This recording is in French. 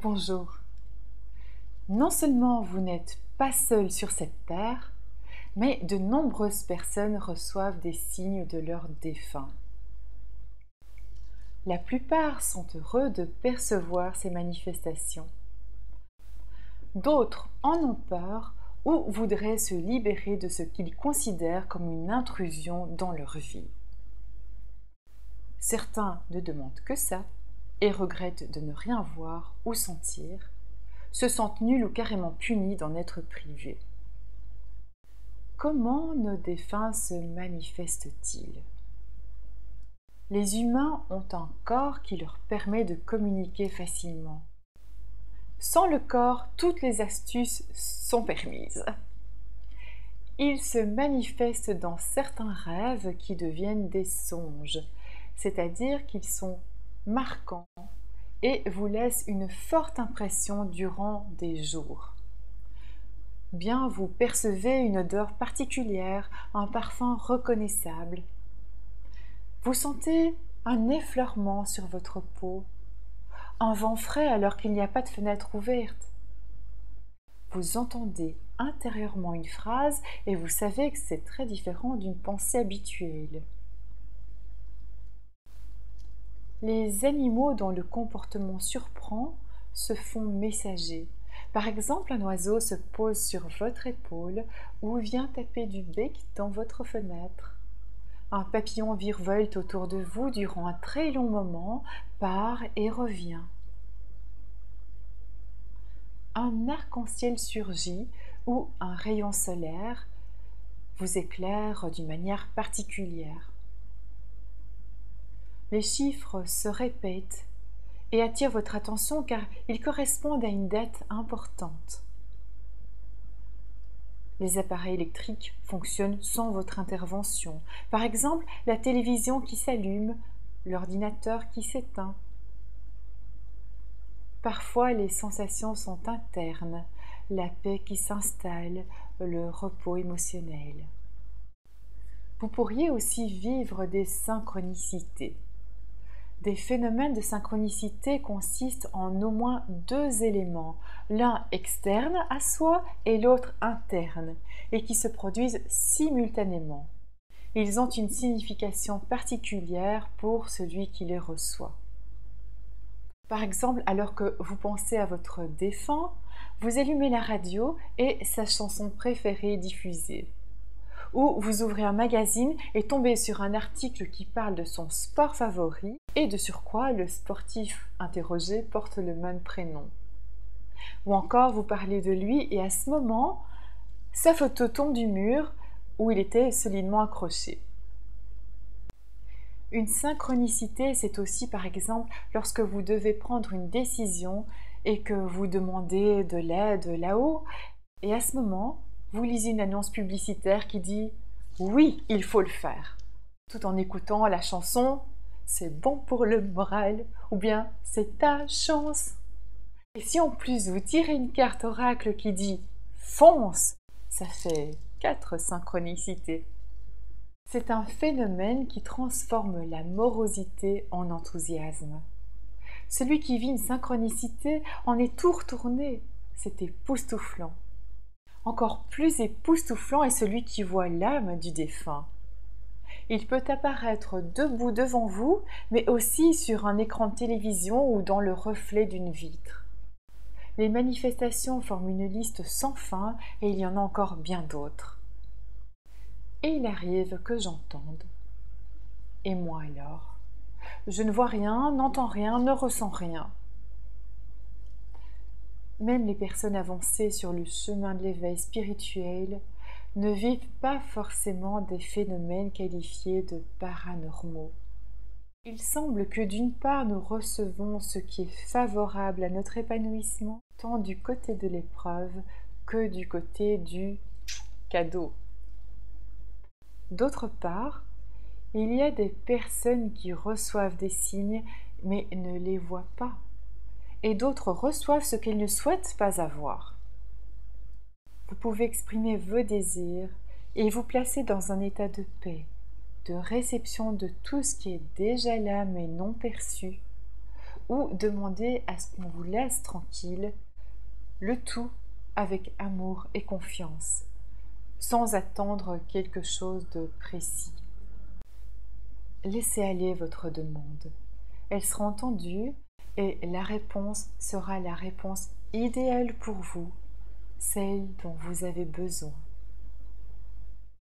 Bonjour. Non seulement vous n'êtes pas seul sur cette terre, mais de nombreuses personnes reçoivent des signes de leurs défunts. La plupart sont heureux de percevoir ces manifestations. D'autres en ont peur ou voudraient se libérer de ce qu'ils considèrent comme une intrusion dans leur vie. Certains ne demandent que ça et regrettent de ne rien voir ou sentir, se sentent nuls ou carrément punis d'en être privés. Comment nos défunts se manifestent-ils? Les humains ont un corps qui leur permet de communiquer facilement. Sans le corps, toutes les astuces sont permises. Ils se manifestent dans certains rêves qui deviennent des songes, c'est-à-dire qu'ils sont marquants et vous laissent une forte impression durant des jours. Bien vous percevez une odeur particulière, un parfum reconnaissable. Vous sentez un effleurement sur votre peau, un vent frais alors qu'il n'y a pas de fenêtre ouverte. Vous entendez intérieurement une phrase et vous savez que c'est très différent d'une pensée habituelle. Les animaux dont le comportement surprend se font messagers. Par exemple, un oiseau se pose sur votre épaule ou vient taper du bec dans votre fenêtre. Un papillon virevolte autour de vous durant un très long moment, part et revient. Un arc-en-ciel surgit ou un rayon solaire vous éclaire d'une manière particulière. Les chiffres se répètent et attirent votre attention car ils correspondent à une date importante. Les appareils électriques fonctionnent sans votre intervention. Par exemple, la télévision qui s'allume, l'ordinateur qui s'éteint. Parfois, les sensations sont internes, la paix qui s'installe, le repos émotionnel. Vous pourriez aussi vivre des synchronicités. Des phénomènes de synchronicité consistent en au moins deux éléments, l'un externe à soi et l'autre interne, et qui se produisent simultanément. Ils ont une signification particulière pour celui qui les reçoit. Par exemple, alors que vous pensez à votre défunt, vous allumez la radio et sa chanson préférée est diffusée. Ou vous ouvrez un magazine et tombez sur un article qui parle de son sport favori et de surcroît le sportif interrogé porte le même prénom. Ou encore vous parlez de lui et à ce moment, sa photo tombe du mur où il était solidement accroché. Une synchronicité, c'est aussi par exemple lorsque vous devez prendre une décision et que vous demandez de l'aide là-haut et à ce moment, vous lisez une annonce publicitaire qui dit « Oui, il faut le faire » tout en écoutant la chanson « C'est bon pour le moral » ou bien « C'est ta chance ». Et si en plus vous tirez une carte oracle qui dit « Fonce », ça fait 4 synchronicités. C'est un phénomène qui transforme la morosité en enthousiasme. Celui qui vit une synchronicité en est tout retourné, c'est époustouflant. Encore plus époustouflant est celui qui voit l'âme du défunt. Il peut apparaître debout devant vous, mais aussi sur un écran de télévision ou dans le reflet d'une vitre. Les manifestations forment une liste sans fin et il y en a encore bien d'autres. Et il arrive que j'entende. Et moi alors? Je ne vois rien, n'entends rien, ne ressens rien. Même les personnes avancées sur le chemin de l'éveil spirituel ne vivent pas forcément des phénomènes qualifiés de paranormaux. Il semble que d'une part nous recevons ce qui est favorable à notre épanouissement, tant du côté de l'épreuve que du côté du cadeau. D'autre part, il y a des personnes qui reçoivent des signes mais ne les voient pas. Et d'autres reçoivent ce qu'ils ne souhaitent pas avoir. Vous pouvez exprimer vos désirs et vous placer dans un état de paix, de réception de tout ce qui est déjà là mais non perçu, ou demandez à ce qu'on vous laisse tranquille, le tout avec amour et confiance, sans attendre quelque chose de précis. Laissez aller votre demande. Elle sera entendue et la réponse sera la réponse idéale pour vous, celle dont vous avez besoin.